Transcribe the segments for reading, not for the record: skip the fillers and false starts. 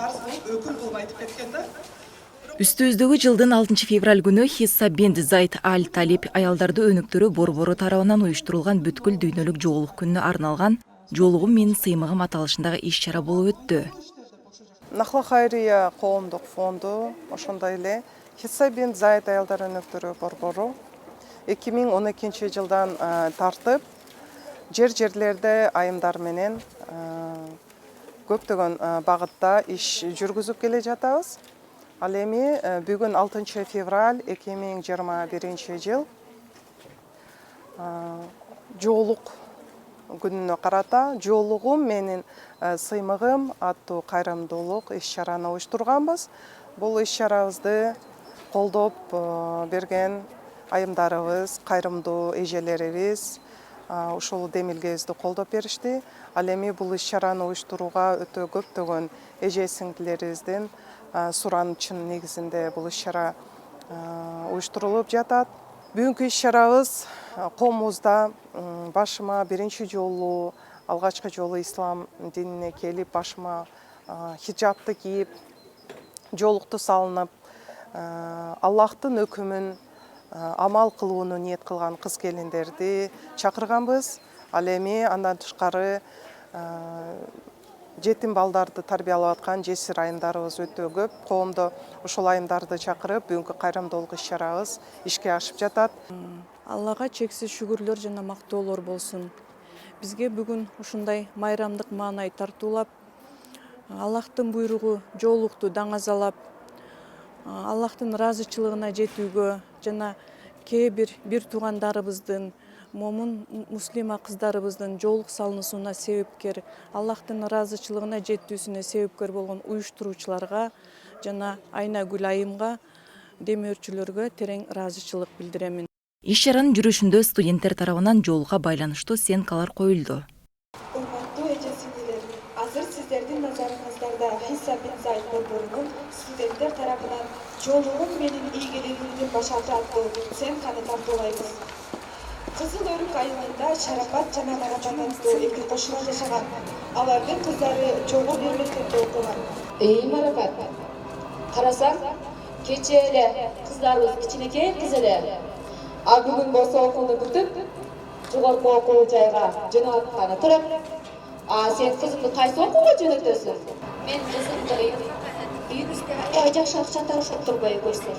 парыз болуп өкүл болуп айтып кеткен да. Үстүбүздөгү жылдын 6 февраль күнү Хисса бент Зайд Аль Талиб аялдарды өнүктүрүү борбору тарабынан уюштурулган бүткүл дүйнөлүк жоолук күнүнө арналган «Жоолугум менин сыймыгым» аталышындагы иш-чара болуп өттү. Нахла Хайрия коомдук фонду ошондой эле Хисса бент Зайд аялдар өнүктүрүү борбору 2012 жылдан тартып жерлерде айымдар менен көптөгөн багытта иш жүргүзүп келе жатабыз. Ал эми бүгүн 6 февраль 2021 жыл жоолук күнүнө карата «Жоолугум менин сыймыгым» аттуу кайрымдуулук иш-чараны уюштурганбыз. Бул иш-чарабызды колдоп берген айымдарыбыз, кайрымдуу эжелерибиз ушул демилгебизди колдоп беришти. Ал эми бул иш-чараны уюштурууга өтө көптөгөн эже сиңдилерибиздин суранычынын негизинде бул иш-чара уюштурулуп жатат. Бүгүнкү иш-чарабыз коомубузда башыма биринчи жолу, алгачкы жолу ислам динине келип, башыма хиджабты кийип, жоолукту салынып, Аллахтын өкүмүн амал кылууну ниет кылган кыз келиндерди чакырганбыз. Ал эми андан тышкары жетим балдарды тарбиялап аткан жесир айымдарыбыз өтө көп. Коомдо ушул айымдарды чакырып, бүгүнкү кайрымдуулук иш-чарабыз ишке ашып жатат. Аллага чексиз шүгүрлөр жана мактоолор болсун. Бизге бүгүн ушундай майрамдык маанай тартуулап, Аллахтын буйругу жоолукту даңазалап, Аллахтын ыраазычылыгына жетүүгө жана кээ бир туугандарыбыздын, момун муслима кыздарыбыздын жоолук салынуусуна себепкер, Аллахтын ыраазычылыгына жетүүсүнө себепкер болгон уюштуруучуларга жана Айнагүл айымга, демөөрчүлөргө терең ыраазычылык билдиремин. Иш-чаранын жүрүшүндө студенттер тарабынан жоолукка байланыштуу сценкалар коюлду. Урматтуу эже-сиңдилер, азыр сиздердин назарыңыздарда Хисса бент Зайд борборунун студенттер тарабынан «Жоолугум менин ийгилигимдин башаты» аттуу сценканы тартуулайбыз. Кызыл Өрүк айылында Шарапат жана Марапат аттуу эки кошуна жашаган. Алардын кыздары жогу бир мектепте окуган. Эй Марапат, карасаң, кече эле кыздарыбыз кичинекей кыз эле. А бүгүн болсо окууну бүтүп, жогорку окуу жайга жөнөп атканы турат. А сен кызыңды кайсы окууга жөнөтөсүң? Мен кызымды үйүбүзгө жакшы акча табышып турбай көрсөм.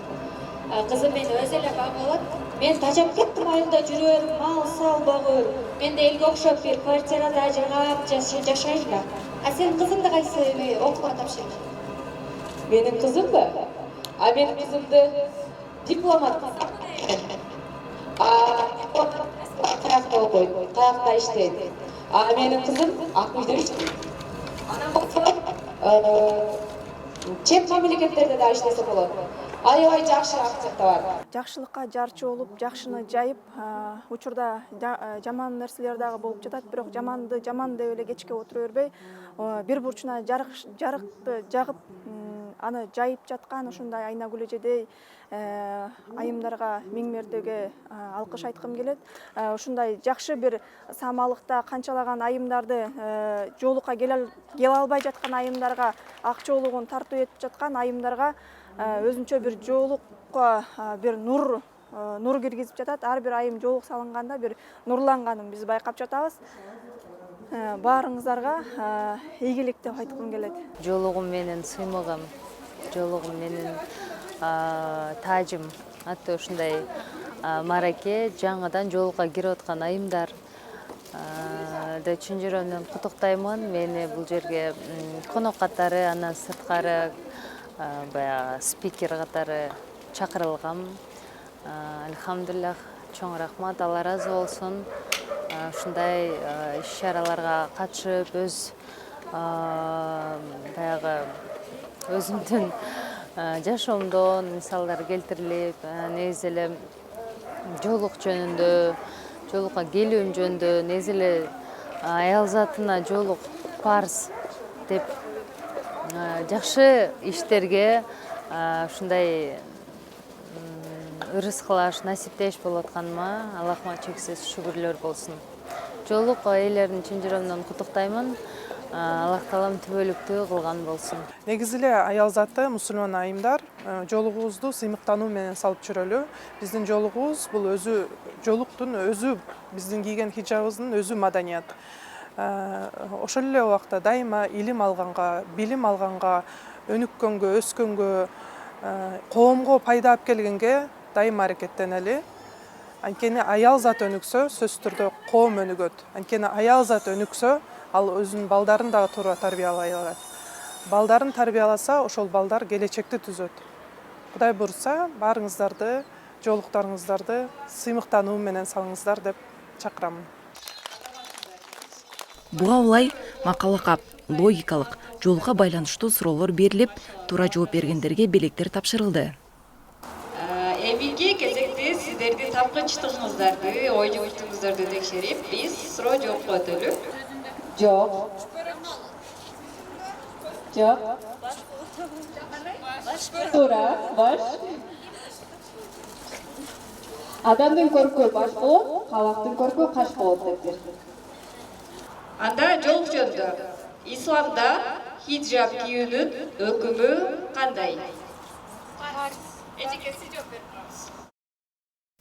Кызым мени өзү эле багып алат. Мен тажап кеттим, айылда жүрөм, мал сал багып. Мен да элге окшоп бир квартирада жагап жашайм да. А сен кызыңды кайсы окууга тапшырдың? Менин кызымбы? А менин кызымды дипломат. Каякта окуйт, каякта иштейт. А менин кызым ак үйдө иштейт. Анан болсо чет мамлекеттерде да иштесе болот. Аябай жакшы акча табат. Жакшылыкка жарчы болуп, жакшыны жайып, учурда жаман нерселер дагы болуп жатат, бирок жаманды жаман деп эле кечке отура бербей, бир бурчуна жарыкты жагып, аны жайып жаткан ушундай Айнагүл эжедей айымдарга миң мертеге алкыш айткым келет. Ушундай жакшы бир самалыкта канчалаган айымдарды жоолукка келе албай жаткан айымдарга ак жоолугун тартуу этип жаткан айымдарга өзүнчө бир жоолукка бир нур киргизип жатат. Ар бир айым жоолук салынганда бир нурланганын биз байкап жатабыз. Баарыңыздарга ийгилик деп айткым келет. Жоолугум менин сыймыгым, жоолугум менин тажым аттуу ушундай мараке жаңыдан жоолукка кирип аткан айымдар чын жүрөгүмдөн куттуктаймын. Мени бул жерге конок катары, андан сырткары баягы спикер катары чакырылгам. Алхамдулиллах, чоң рахмат, Алла ыраазы болсун. Ушундай иш-чараларга катышып, баягы өзүмдүн жашоомдон мисалдар келтирилип, негизи эле жоолук жөнүндө, жоолукка келүүм жөнүндө, негизи эле аял затына жоолук парз деп жакшы иштерге ушундай ырыскылаш, насиптеш болуп атканыма Аллахыма чексиз шүгүрлөр болсун. Жоолук ээлерин чын жүрөгүмдөн куттуктаймын. Аллах таалам түбөлүктүү кылган болсун. Негизи эле аял заты мусулман айымдар жолугубузду сыймыктануу менен салып жүрөлү. Биздин жолугубуз бул өзү жолуктун өзү биздин кийген хиджабыбыздын өзү маданият. Ошол эле убакта дайыма илим алганга, билим алганга, өнүккөнгө, өскөнгө, коомго пайда алып келгенге дайыма аракеттенели. Анткени аял зат өнүксө, сөзсүз түрдө коом өнүгөт. Анткени аял зат өнүксө, ал өзүнүн балдарын дагы туура тарбиялай алат. Балдарын тарбияласа, ошол балдар келечекти түзөт. Кудай буйрса, баарыңыздарды, жолуктарыңыздарды сыймыктануу менен салыңыздар деп чакырамын. Буга улай макалакап, логикалык, жолуга байланыштуу суроолор берилип, туура жооп бергендерге белектер тапшырылды. Эмики кезекте сиздердин тапкычтыгыңыздарды, ой жүгүртүүңүздөрдү текшерип, биз суроо жоопко өтөлү. Жок. Туура, баш. Адамдын көркү баш болот, калактын көркү каш болот дептир. Анда жол жөнүндө исламда хиджаб кийүүнүн өкүмү кандай?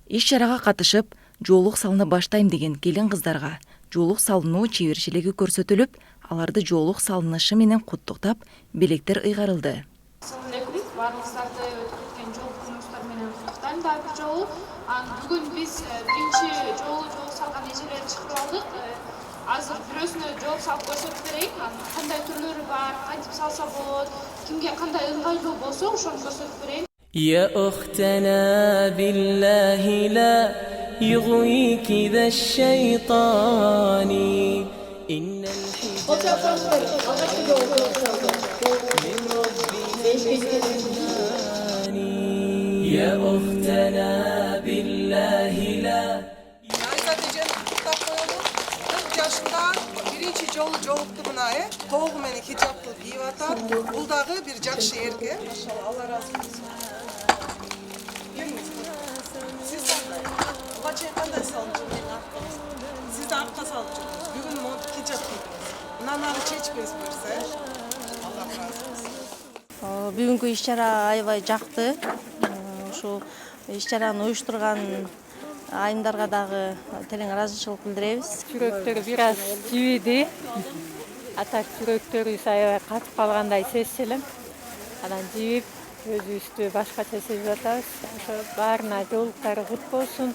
Иш чарага катышып, жоолук салына баштайм деген келин кыздарга жоолук салынуу чеберчилиги көрсөтүлүп, аларды жоолук салынышы менен куттуктап, белектер ыйгарылды. Assalamu alaikum. Баарыңыздарды өтүп кеткен жол күнүңүздөр менен куттуктайм дагы бир жолу. Бүгүн биз биринчи жолу салган эжелерди чыгарып алдык. Азыр бирөөсүнө жол салып көрсөтүп берейин. Кандай түрлөрү бар, кантип салса болот, кимге кандай ыңгайлуу болсо, ошону көрсөтүп берейин. يا أختنا بالله لا يغويك ذا الشيطان إن الحجاب يا أختنا بالله لا. Birinci жолу жолукту мына тогу менен хиджабты кийип атат. Бул дагы бир жакшы эрке. Машалла, Алла разы болсун. Siz buga чейин кандай салып жүрдүңүз? Сиз артка салып жүрдүңүз. Бүгүн хиджаб кийдиңиз. Мындан ары чечпес берсе, Алла разы болсун. Бүгүнкү иш-чара аябай жакты. Ушул иш-чараны уюштурган айымдарга дагы терең ыраазычылык билдиребиз. Жүрөктөрү бир аз жибиди. Атак жүрөктөрүбүз аябай катып калгандай сезселем. Анан жибип, өзүбүздү башкача сезип атабыз. Ошо баарына жолуктары кут болсун.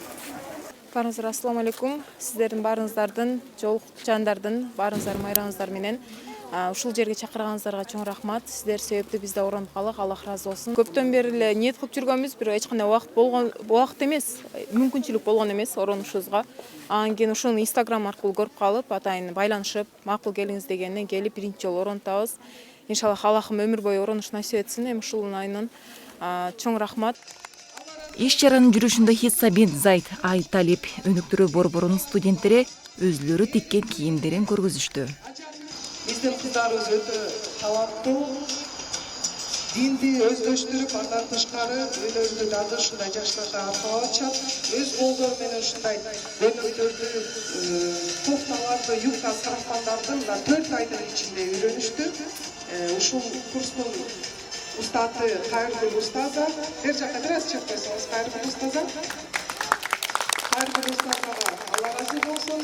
Баарыңыздарга ассаламу алейкум. Сиздердин баарыңыздардын, жолук жандардын баарыңыздар майрамыңыздар менен ушул жерге чакырганыңыздарга чоң рахмат. Сиздер себептүү биз да оронуп калдык. Аллах разы болсун. Көптөн бери эле ниет кылып жүргөнбүз, бирок эч кандай убакыт эмес, мүмкүнчүлүк болгон эмес оронушубузга. Анан кийин ушуну Instagram аркылуу көрүп калып, атайын байланышып, макул келиңиз дегенден келип биринчи жолу оронтабыз. Иншаллах Аллахым өмүр бою оронуш насип этсин. Эми ушул айынан чоң рахмат. Иш чаранын жүрүшүндө Хисса бин Зайд Аль Талиб өнүктүрүү борборунун студенттери өзүлөрү тиккен кийимдерин көргөзүштү. Биздин кыздарыбыз өтө таланттуу, динди өздөштүрүп, андан тышкары үйлөрүндө дагы ушундай жаштарда аркалап атышат. Өз колдору менен ушундай өнүктөрдү, кофталарды, юбка, сарафандарды 4 айдын ичинде үйрөнүштү. Ушул курстун устаты Кайыргүл устаза. Бер жакка бир аз чыгып койсоңуз, Кайыргүл устаза. Кайыргүл устазага Алла разы болсун.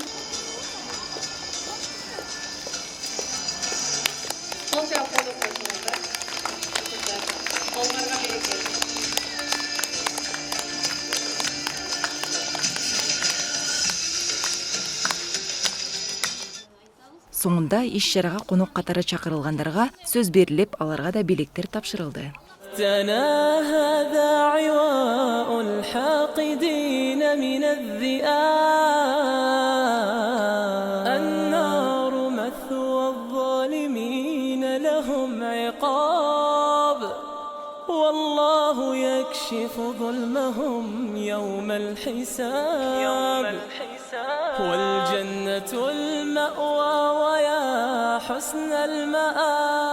Соңунда иш чарага конок катары чакырылгандарга сөз берилип, аларга да белектер тапшырылды. هذا عواء الحاقدين من الذئاب النار مثوى الظالمين لهم عقاب والله يكشف ظلمهم يوم الحساب والجنة المأوى ويا حسن المآب